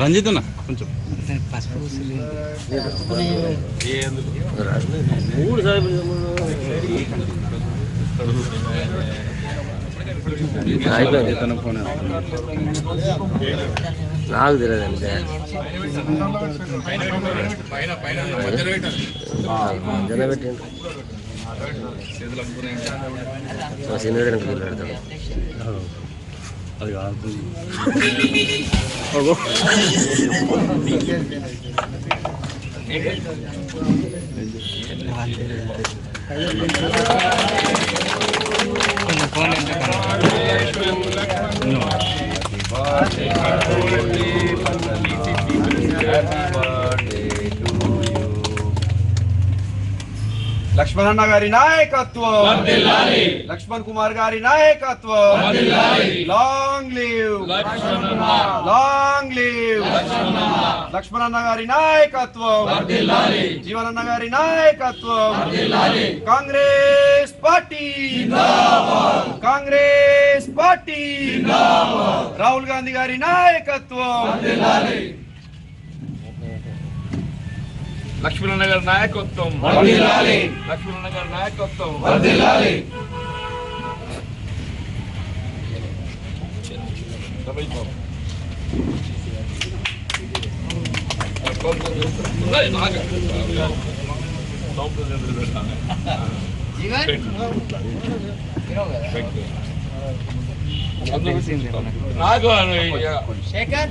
రంజిత్ అన్న కొంచెం నాకు తెలియదండి జన పెట్టండి సీనియర్ పెడతాడు అది కాదు లక్ష్మణన్న గారి నాయకత్వం, లక్ష్మణ్ కుమార్ గారి నాయకత్వం, లాంగ్ లీవ్ లాంగ్ లీవ్ లక్ష్మణన్న గారి నాయకత్వం, జీవనన్న గారి నాయకత్వం, కాంగ్రెస్ పార్టీ కాంగ్రెస్ పార్టీ, రాహుల్ గాంధీ గారి నాయకత్వం, లక్ష్మణన్న గారి నాయకత్వం, లక్ష్మణన్న గారి నాయకత్వం. శేఖర్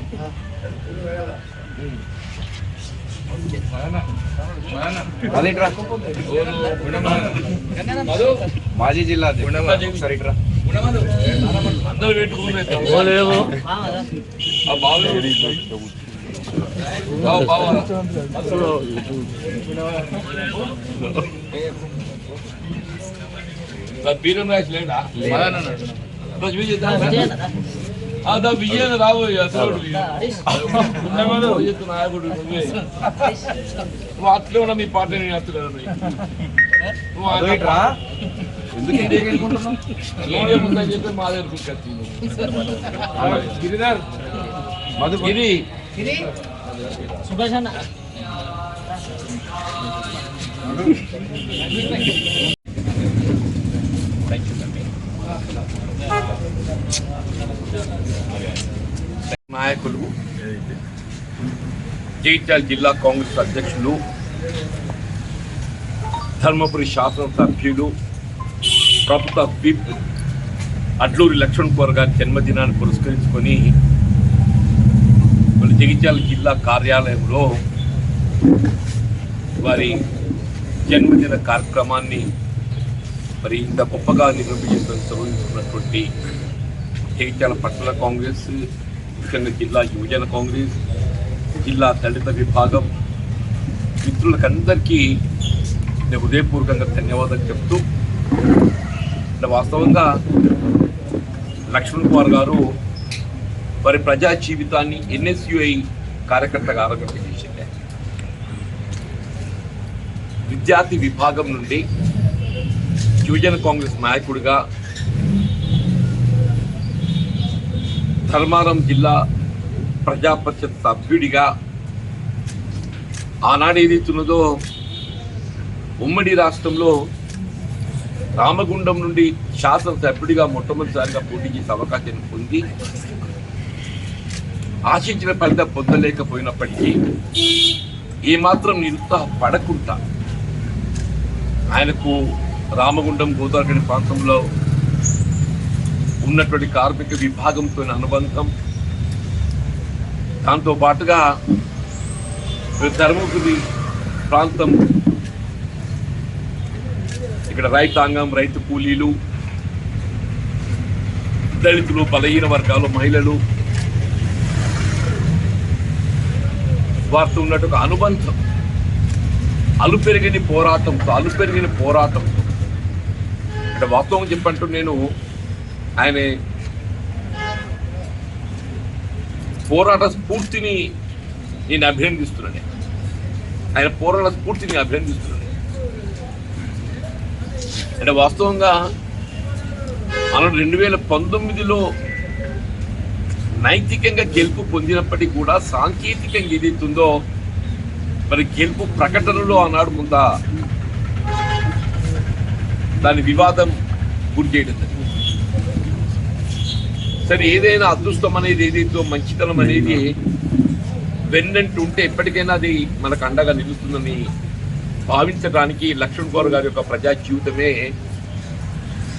మాజీ జిల్లా అందరూ పెట్టుకుని బీరం రాసి లేడా విజయ రావు అసలు నాయకుడు నువ్వు అట్లే ఉన్నా మీ పార్టీ నేను అత్తు కదా ముందని చెప్పి మా దగ్గర గిరిధర్ గిరి సుభాష్ అన్న నాయకులు, జగిత్యాల జిల్లా కాంగ్రెస్ అధ్యక్షులు, ధర్మపురి శాసనసభ్యులు, ప్రభుత్వ విప్ అడ్లూరి లక్ష్మణ్ కుమార్ గారి జన్మదినాన్ని పురస్కరించుకొని జగిత్యాల జిల్లా కార్యాలయంలో వారి జన్మదిన కార్యక్రమాన్ని మరి ఇంత గొప్పగా నిర్వహిస్తున్నటువంటి జగిత్యాల పట్టణ కాంగ్రెస్, ముఖ్యంగా జిల్లా యువజన కాంగ్రెస్, జిల్లా దళిత విభాగం మిత్రులకందరికీ నేను హృదయపూర్వకంగా ధన్యవాదాలు చెప్తూ, వాస్తవంగా లక్ష్మణ్ కుమార్ గారు వారి ప్రజా జీవితాన్ని NSUI కార్యకర్తగా ఆరంభించేసింది. విద్యార్థి విభాగం నుండి యువజన కాంగ్రెస్ నాయకుడిగా, ధర్మారం జిల్లా ప్రజా పరిషత్ సభ్యుడిగా, ఆనాడు ఏదైతున్నదో ఉమ్మడి రాష్ట్రంలో రామగుండం నుండి శాసనసభ్యుడిగా మొట్టమొదటిసారిగా పోటీ చేసే అవకాశాన్ని పొంది ఆశించిన ఫలితం పొందలేకపోయినప్పటికీ ఏమాత్రం నిరుత్సాహపడకుండా ఆయనకు రామగుండం గోదావరి ప్రాంతంలో ఉన్నటువంటి కార్మిక విభాగంతో అనుబంధం, దాంతో పాటుగా ధర్మపురి ప్రాంతం ఇక్కడ రైతాంగం, రైతు కూలీలు, దళితులు, బలహీన వర్గాలు, మహిళలు, వారితో ఉన్నట్టు అనుబంధం, అలుపెరిగిన పోరాటంతో ఇక్కడ వాస్తవం చెప్పంటూ నేను ఆయన పోరాట స్ఫూర్తిని నేను అభినందిస్తున్నాను. ఆయన పోరాట స్ఫూర్తిని అభినందిస్తున్నాను. అంటే వాస్తవంగా మనం 2019లో నైతికంగా గెలుపు పొందినప్పటికీ కూడా సాంకేతికంగా ఏదైతుందో మరి గెలుపు ప్రకటనలో ఆనాడు ముందా దాని వివాదం గురి చేయడం జరిగింది. సరే, ఏదైనా అదృష్టం అనేది ఏదైతే మంచితనం అనేది వెన్నంటూ ఉంటే ఎప్పటికైనా అది మనకు అండగా నిలుస్తుందని భావించడానికి లక్ష్మణ్ గౌర్ గారి యొక్క ప్రజా జీవితమే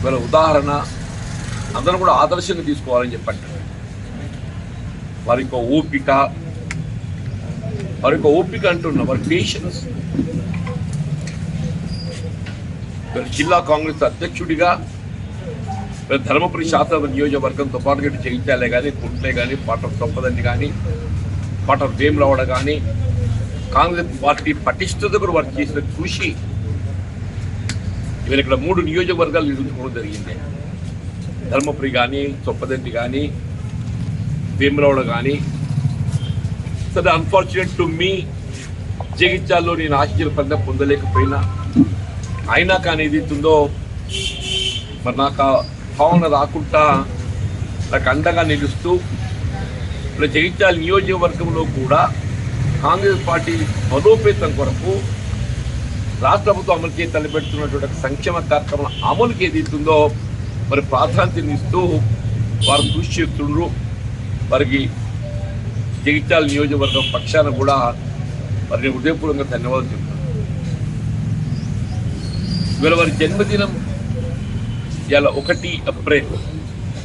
మన ఉదాహరణ. అందరూ కూడా ఆదర్శంగా తీసుకోవాలని చెప్పండి. వారి యొక్క ఓపిక అంటున్నా, వారి పేషెన్స్. జిల్లా కాంగ్రెస్ అధ్యక్షుడిగా ధర్మపురి శాసన నియోజకవర్గంతో పాటు ఇటు జగిత్యాలే కానీ, గుంట్లే కానీ, పాట తొప్పదండి కానీ, పాట వేములవాడ కానీ, కాంగ్రెస్ పార్టీ పటిష్టత కూడా వారు చేసిన కృషి. ఇవాళ ఇక్కడ 3 నియోజకవర్గాలు నిర్మించుకోవడం జరిగింది. ధర్మపురి కానీ, చొప్పదండి కానీ, వేములవాడ కానీ. సరే, అన్ఫార్చునేట్ టు మీ జగిత్యాల్లో నేను ఆశించిన ఫలితం పొందలేకపోయినా, అయినా కానీ ఏదైతుందో మరి నాకు భావన రాకుండా నాకు అండగా నిలుస్తూ ఇలా జగిత్యాల నియోజకవర్గంలో కూడా కాంగ్రెస్ పార్టీ బలోపేతం కొరకు రాష్ట్ర ప్రభుత్వం అమలు చేసి తలపెడుతున్నటువంటి సంక్షేమ కార్యక్రమాల అమలుకి ఏదైతుందో మరి ప్రాధాన్యతనిస్తూ వారు కృషి చేస్తుండ్రు. వారికి జగిత్యాల నియోజకవర్గం పక్షాన కూడా వారిని హృదయపూర్వకంగా ధన్యవాదాలు చెప్తాను. ఇవాళ వారి జన్మదినం ఇలా 1 ఏప్రిల్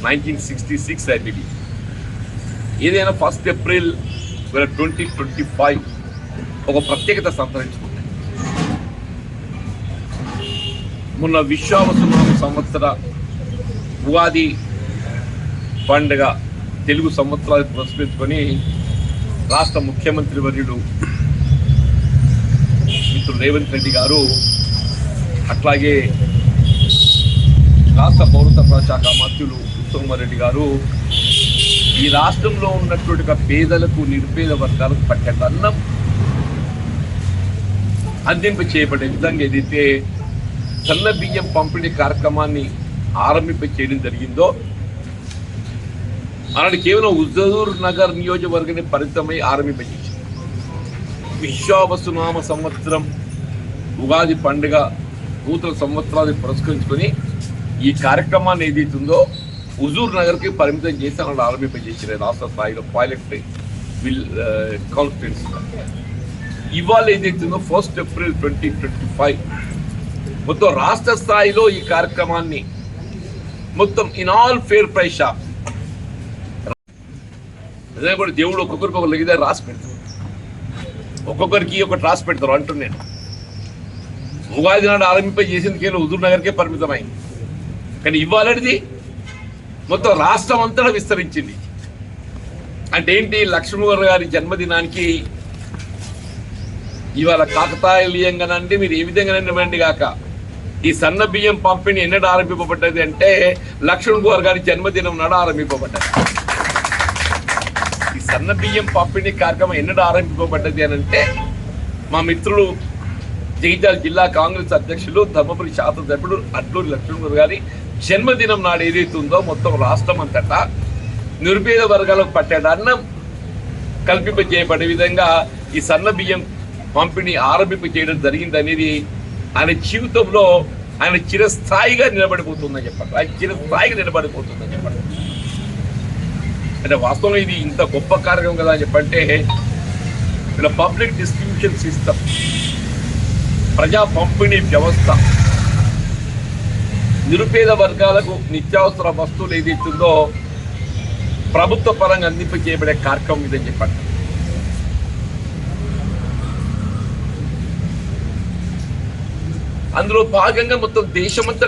1966 ఐ బిలీవ్. ఏదైనా 1 ఏప్రిల్ 2025 ఒక ప్రత్యేకత సంతరించుకుంది. మొన్న విశ్వావసునామ సంవత్సర ఉగాది పండుగ తెలుగు సంవత్సరాలు పురస్కరించుకొని రాష్ట్ర ముఖ్యమంత్రి వర్యుడు మిత్రుడు రేవంత్ రెడ్డి గారు, అట్లాగే రాష్ట్ర పౌర సరఫరా శాఖ మంత్రులు ఉత్తమ్ గారు ఈ రాష్ట్రంలో ఉన్నటువంటి పేదలకు, నిరుపేద వర్గాలకు పట్టేట అన్నం అందింప చేయబడే విధంగా ఏదైతే సన్న బియ్యం పంపిణీ కార్యక్రమాన్ని ఆరంభింప చేయడం జరిగిందో, అలాంటి కేవలం హుజూర్ నగర్ నియోజకవర్గాన్ని పరిమితమై ఆరంభింపజేసింది. విశ్వావసునామ సంవత్సరం ఉగాది పండుగ నూతన సంవత్సరాన్ని పురస్కరించుకొని ఈ కార్యక్రమాన్ని ఏదైతుందో హుజూర్ నగర్కి పరిమితం చేసి అలా ఆరంభింపజేసిన రాష్ట్ర స్థాయిలో పైలట్ కాన్ఫరెన్స్. ఇవాళ ఏదైతుందో 1 ఏప్రిల్ 2025 మొత్తం రాష్ట్ర స్థాయిలో ఈ కార్యక్రమాన్ని మొత్తం in all fair price shop అదే కూడా దేవుడు ఒక్కొక్కరికి ఒక లెగిదారు రాసి పెడతారు, ఒక్కొక్కరికి ఒకటి రాసి పెడతారు అంటున్నాను. ఉగాది నాడు ఆరంభింపజేసింది కేవలం హుజూర్ నగర్కే పరిమితమైంది. కానీ ఇవ్వాలనేది మొత్తం రాష్ట్రం అంతటా విస్తరించింది. అంటే ఏంటి, లక్ష్మణ్ గారి జన్మదినానికి ఇవాళ కాకతాళీయంగానంటే మీరు ఏ విధంగా ఇవ్వండి కాక ఈ సన్న బియ్యం పంపిణీ ఎన్నడూ ఆరంభింపబడ్డది అంటే లక్ష్మణ్ గారి జన్మదినం నాడు ఆరంభింపబడ్డది. ఈ సన్న బియ్యం పంపిణీ కార్యక్రమం ఎన్నడూ ఆరంభింపబడ్డది అని అంటే మా మిత్రులు జగిత్యాల జిల్లా కాంగ్రెస్ అధ్యక్షులు ధర్మపురి శాసనసభ్యుడు అడ్లూరి లక్ష్మణ్ గారి జన్మదినం నాడు ఏదైతుందో మొత్తం రాష్ట్రం అంతటా నిరుపేద వర్గాలకు పట్టేట అన్నం కల్పింప చేయబడే విధంగా ఈ సన్న బియ్యం పంపిణీ ఆరంభింప చేయడం జరిగింది అనేది ఆయన జీవితంలో ఆయన చిరస్థాయిగా నిలబడిపోతుందని చెప్పండి. ఆయన చిరస్థాయిగా నిలబడిపోతుందని చెప్పండి. అంటే వాస్తవంగా ఇది ఇంత గొప్ప కార్యక్రమం కదా అని చెప్పంటే ఇలా పబ్లిక్ డిస్ట్రిబ్యూషన్ సిస్టమ్, ప్రజా పంపిణీ వ్యవస్థ, నిరుపేద వర్గాలకు నిత్యావసర వస్తువులు ఏదైతుందో ప్రభుత్వ పరంగా అందింప చేయబడే కార్యక్రమం ఇదని చెప్పండి. అందులో భాగంగా మొత్తం దేశమంతా